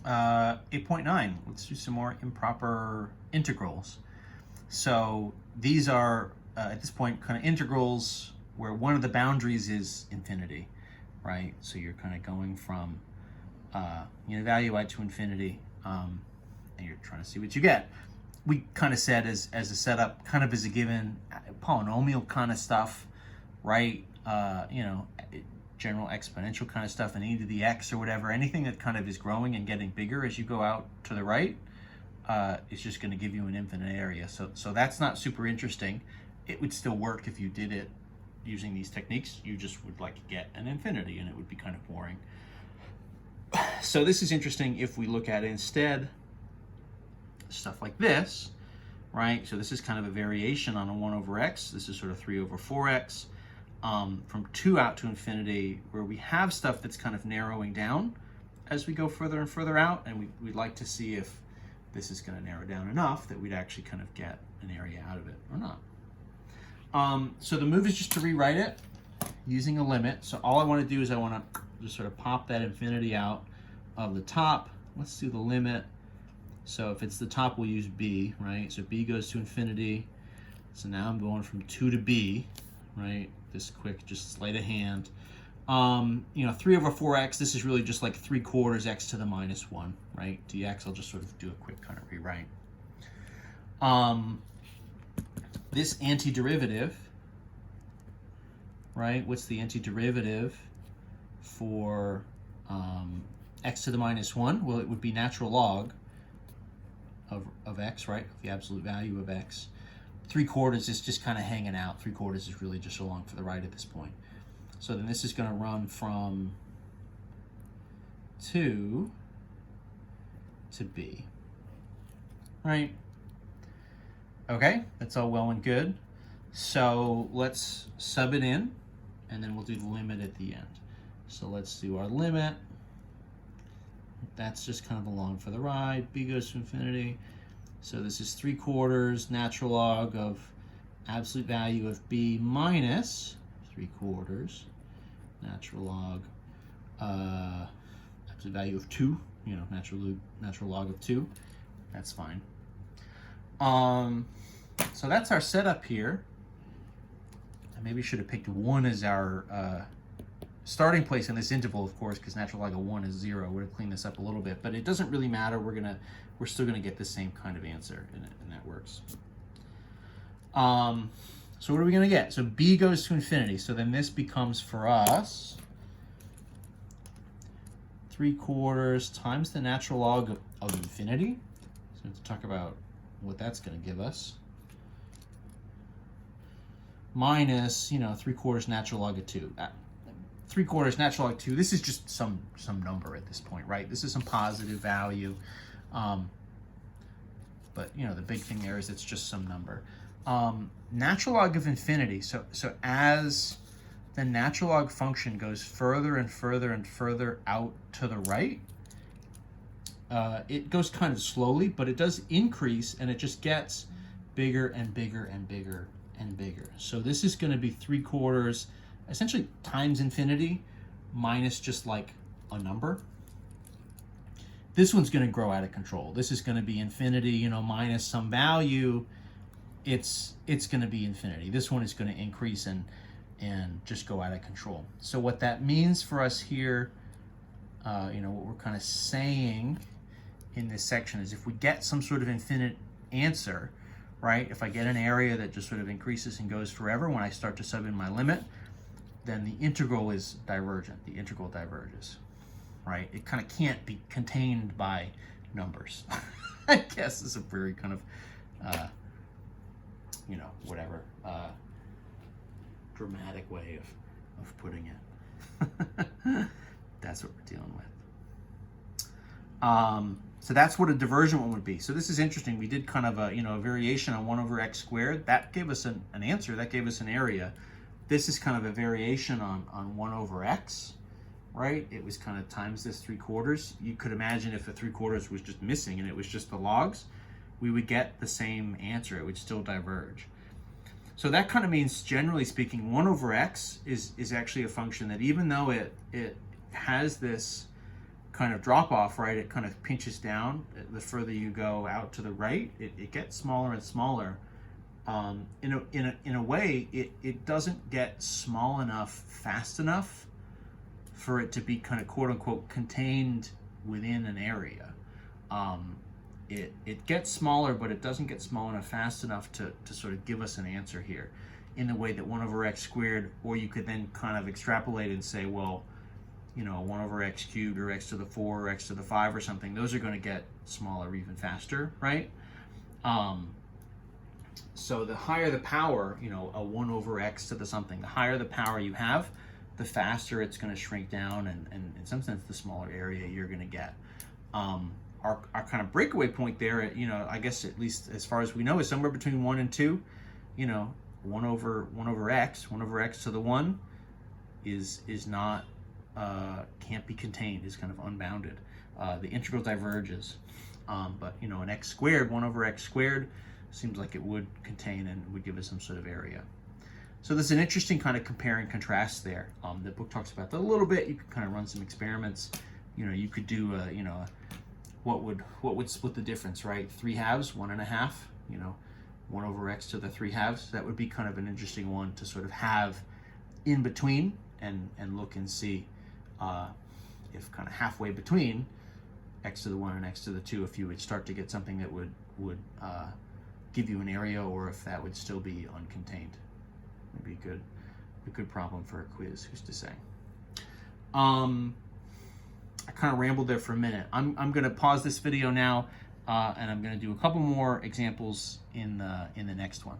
8.9, let's do some more improper integrals. So these are, at this point, kind of integrals where one of the boundaries is infinity, right? So you're kind of going from value I to infinity, and you're trying to see what you get. We kind of said as a setup, kind of as a given, polynomial kind of stuff, right? General exponential kind of stuff, and e to the x or whatever, anything that kind of is growing and getting bigger as you go out to the right, is just going to give you an infinite area. So that's not super interesting. It would still work if you did it using these techniques. You just would get an infinity, and it would be kind of boring. So this is interesting if we look at instead stuff like this, right? So this is kind of a variation on a 1 over x. This is sort of 3 over 4x. From 2 out to infinity, where we have stuff that's kind of narrowing down as we go further and further out, and we'd like to see if this is going to narrow down enough that we'd actually kind of get an area out of it or not. So the move is just to rewrite it using a limit. So all I want to do is I want to just sort of pop that infinity out of the top. Let's do the limit. So if it's the top, we'll use b, right? So b goes to infinity. So now I'm going from 2 to b, right? This quick, just sleight of hand. 3 over 4x, this is really just like 3/4 x to the minus 1, right? dx, I'll just sort of do a quick kind of rewrite. This antiderivative, right? What's the antiderivative for x to the minus 1? Well, it would be natural log of x, right? The absolute value of x. 3/4 is just kind of hanging out. 3/4 is really just along for the right at this point. So then this is going to run from 2 to b, right? Okay, that's all well and good. So let's sub it in, and then we'll do the limit at the end. So let's do our limit. That's just kind of along for the ride. B goes to infinity. So this is 3/4 natural log of absolute value of b minus 3/4 natural log absolute value of 2. Natural log of 2. That's fine. So that's our setup here. I maybe should have picked 1 as our starting place in this interval, of course, because natural log of 1 is 0. Would have cleaned this up a little bit, but it doesn't really matter. We're still gonna get the same kind of answer, and that works. So what are we gonna get? So b goes to infinity. So then this becomes for us 3/4 times the natural log of infinity. So we have to talk about what that's gonna give us. Minus, 3/4 natural log of 2. 3/4 natural log 2. This is just some number at this point, right? This is some positive value. But the big thing there is it's just some number. Natural log of infinity. So as the natural log function goes further and further and further out to the right, it goes kind of slowly, but it does increase, and it just gets bigger and bigger and bigger and bigger. So this is going to be 3/4 essentially times infinity minus just like a number. This one's going to grow out of control. This is going to be infinity, minus some value. It's going to be infinity. This one is going to increase and just go out of control. So what that means for us here, what we're kind of saying in this section is if we get some sort of infinite answer, right? If I get an area that just sort of increases and goes forever when I start to sub in my limit, then the integral is divergent. The integral diverges, right? It kind of can't be contained by numbers. I guess is a very kind of, dramatic way of putting it. That's what we're dealing with. So that's what a divergent one would be. So this is interesting. We did kind of a variation on 1 over x squared. That gave us an answer. That gave us an area. This is kind of a variation on 1 over x, right? It was kind of times this 3/4. You could imagine if the 3/4 was just missing and it was just the logs, we would get the same answer. It would still diverge. So that kind of means, generally speaking, 1 over x is actually a function that even though it has this kind of drop off, right? It kind of pinches down. The further you go out to the right, it gets smaller and smaller. In a way, it doesn't get small enough fast enough for it to be kind of quote unquote contained within an area. It gets smaller, but it doesn't get small enough fast enough to sort of give us an answer here in the way that 1 over x squared, or you could then kind of extrapolate and say, well, 1 over x cubed or x to the 4 or x to the 5 or something, those are going to get smaller even faster, right? So the higher the power, a 1 over x to the something, the higher the power you have, the faster it's going to shrink down, and in some sense, the smaller area you're going to get. Our kind of breakaway point there, I guess at least as far as we know, is somewhere between 1 and 2. 1 over x to the 1 is not, can't be contained, is kind of unbounded. The integral diverges. But an x squared, 1 over x squared, seems like it would contain and would give us some sort of area. So there's an interesting kind of compare and contrast there. The book talks about that a little bit. You could kind of run some experiments. You could do what would split the difference, right? 3 halves, 1 and a half. 1 over x to the 3 halves. That would be kind of an interesting one to sort of have in between and look and see if kind of halfway between x to the 1 and x to the 2, if you would start to get something that would give you an area, or if that would still be uncontained. Maybe a good problem for a quiz, who's to say. I kind of rambled there for a minute. I'm going to pause this video now, and I'm going to do a couple more examples in the next one.